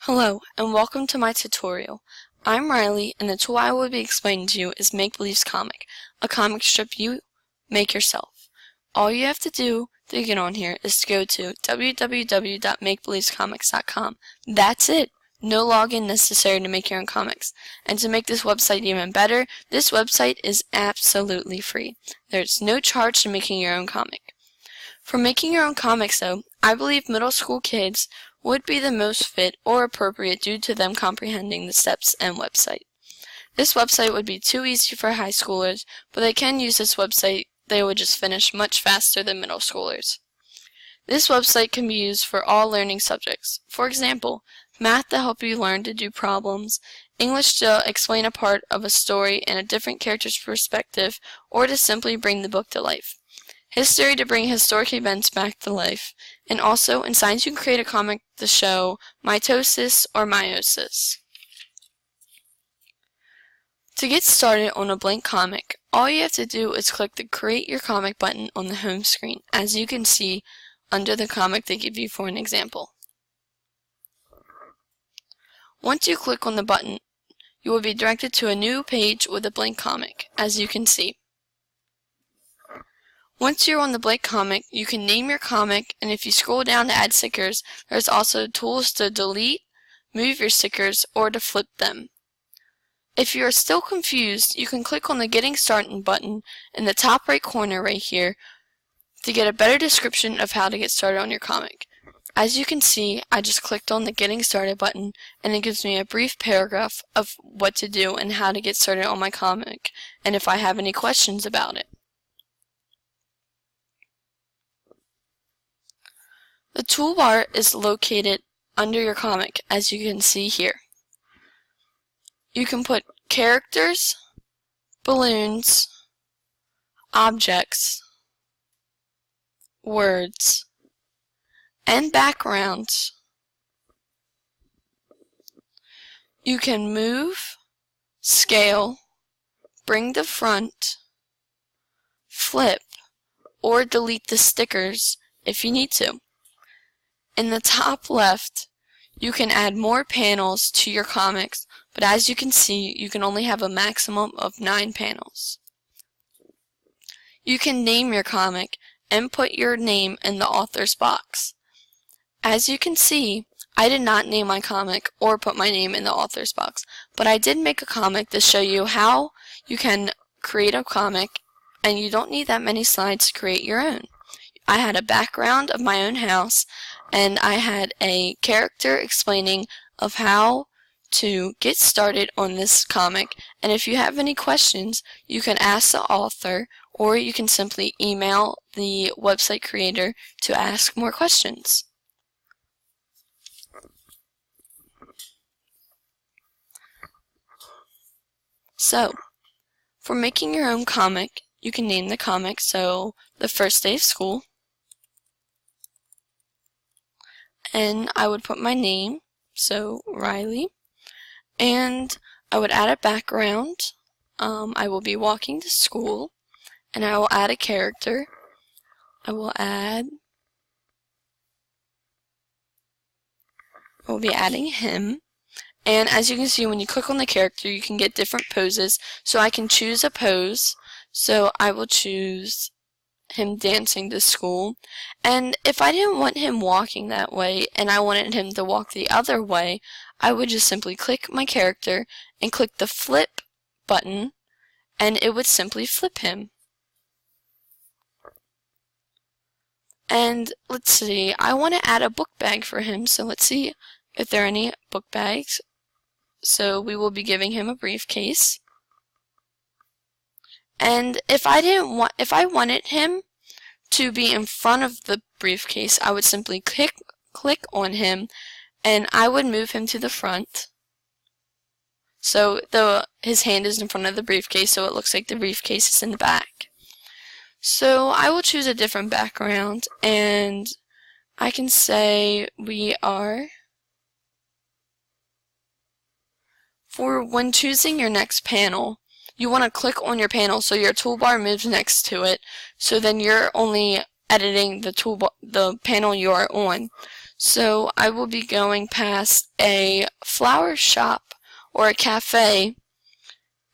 Hello, and welcome to my tutorial. I'm Riley, and the tool I will be explaining to you is Make Believe's Comic, a comic strip you make yourself. All you have to do to get on here is to go to www.makebelievescomics.com. That's it! No login necessary to make your own comics. And to make this website even better, this website is absolutely free. There's no charge to making your own comic. For making your own comics, though, I believe middle school kids would be the most fit or appropriate due to them comprehending the steps and website. This website would be too easy for high schoolers, but they can use this website. They would just finish much faster than middle schoolers. This website can be used for all learning subjects. For example, math to help you learn to do problems, English to explain a part of a story in a different character's perspective, or to simply bring the book to life. History to bring historic events back to life. And also, in science, you can create a comic to show mitosis or meiosis. To get started on a blank comic, all you have to do is click the Create Your Comic button on the home screen, as you can see under the comic they give you for an example. Once you click on the button, you will be directed to a new page with a blank comic, as you can see. Once you're on the blank comic, you can name your comic, and if you scroll down to add stickers, there's also tools to delete, move your stickers, or to flip them. If you are still confused, you can click on the Getting Started button in the top right corner right here to get a better description of how to get started on your comic. As you can see, I just clicked on the Getting Started button, and it gives me a brief paragraph of what to do and how to get started on my comic, and if I have any questions about it. The toolbar is located under your comic, as you can see here. You can put characters, balloons, objects, words, and backgrounds. You can move, scale, bring to front, flip, or delete the stickers if you need to. In the top left, you can add more panels to your comics, but as you can see, you can only have a maximum of 9 panels. You can name your comic and put your name in the author's box. As you can see, I did not name my comic or put my name in the author's box, but I did make a comic to show you how you can create a comic, and you don't need that many slides to create your own. I had a background of my own house, and I had a character explaining of how to get started on this comic, and if you have any questions, you can ask the author, or you can simply email the website creator to ask more questions. So, for making your own comic, you can name the comic, so The First Day of School. And I would put my name, so Riley, and I would add a background. I will be walking to school, and I will add a character. I will be adding him, and as you can see, when you click on the character, you can get different poses, so I can choose a pose. So I will choose him dancing to school, and if I didn't want him walking that way and I wanted him to walk the other way, I would just simply click my character and click the flip button, and it would simply flip him. And let's see, I want to add a book bag for him, so let's see if there are any book bags. So we will be giving him a briefcase. And if I wanted him to be in front of the briefcase, I would simply click on him, and I would move him to the front. So his hand is in front of the briefcase, so it looks like the briefcase is in the back. So I will choose a different background, and I can say for when choosing your next panel, you want to click on your panel so your toolbar moves next to it, so then you're only editing the panel you are on. So I will be going past a flower shop or a cafe,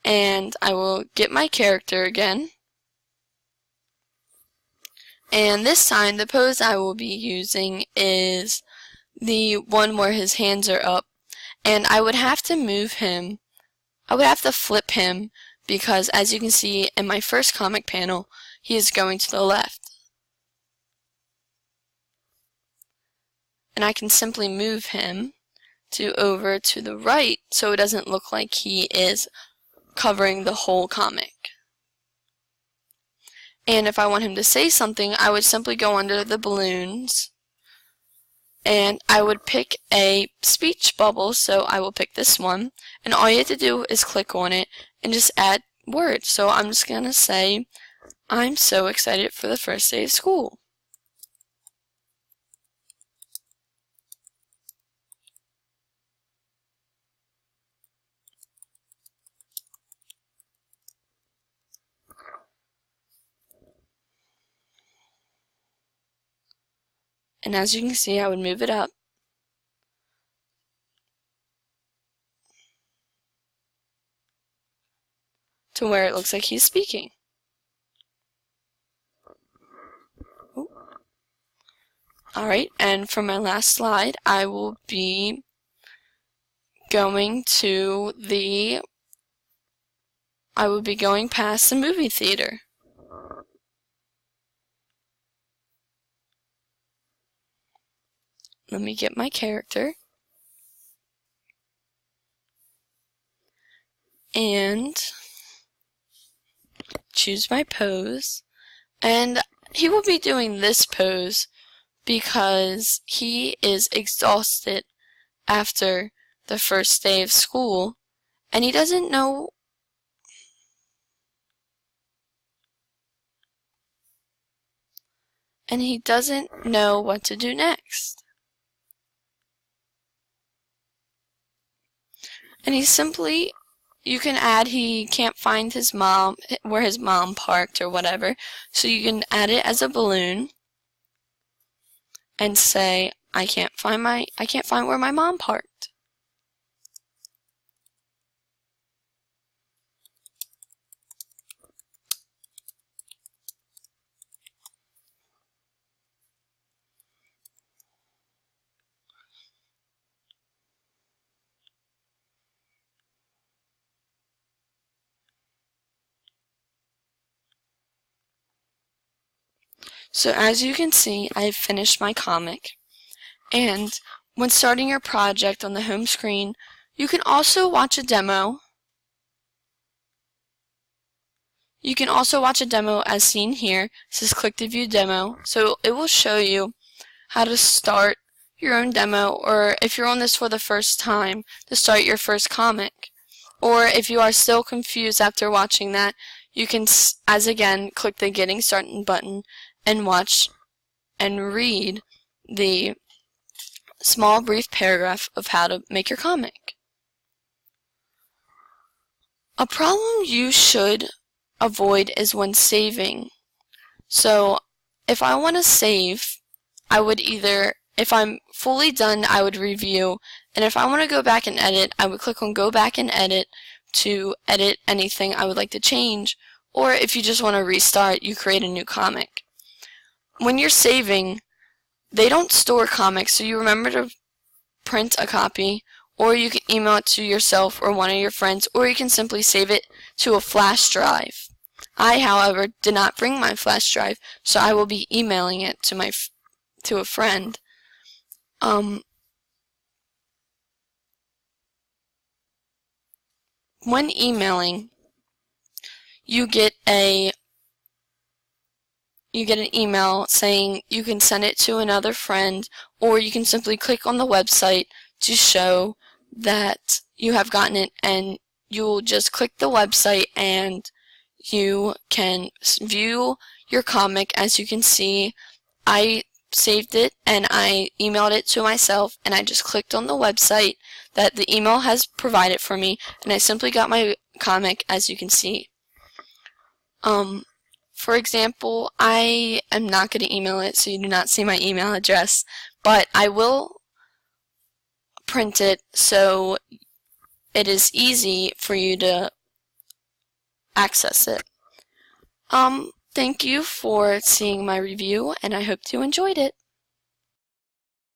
and I will get my character again. And this time the pose I will be using is the one where his hands are up, and I would have to move him. I would have to flip him because, as you can see in my first comic panel, he is going to the left. And I can simply move him over to the right so it doesn't look like he is covering the whole comic. And if I want him to say something, I would simply go under the balloons and I would pick a speech bubble, so I will pick this one, and all you have to do is click on it and just add words. So I'm just going to say, I'm so excited for the first day of school. And as you can see, I would move it up to where it looks like he's speaking. Alright, and for my last slide, I will be going past the movie theater. Let me get my character. And choose my pose. And he will be doing this pose because he is exhausted after the first day of school and he doesn't know what to do next. And you can add he can't find his mom, where his mom parked or whatever, so you can add it as a balloon and say, I can't find where my mom parked. So as you can see, I've finished my comic. And when starting your project on the home screen, you can also watch a demo. You can also watch a demo as seen here. It says click to view demo. So it will show you how to start your own demo, or if you're on this for the first time, to start your first comic. Or if you are still confused after watching that, you can, as again, click the Getting Started button and watch and read the small brief paragraph of how to make your comic. A problem you should avoid is when saving. So if I want to save, I would either, if I'm fully done, I would review, and if I want to go back and edit, I would click on go back and edit to edit anything I would like to change, or if you just want to restart, you create a new comic. When you're saving, they don't store comics, so you remember to print a copy, or you can email it to yourself or one of your friends, or you can simply save it to a flash drive. I, however, did not bring my flash drive, so I will be emailing it to a friend. When emailing, you get an email saying you can send it to another friend, or you can simply click on the website to show that you have gotten it, and you'll just click the website and you can view your comic. As you can see, I saved it and I emailed it to myself, and I just clicked on the website that the email has provided for me, and I simply got my comic, as you can see. For example, I am not going to email it, so you do not see my email address, but I will print it so it is easy for you to access it. Thank you for seeing my review, and I hope you enjoyed it.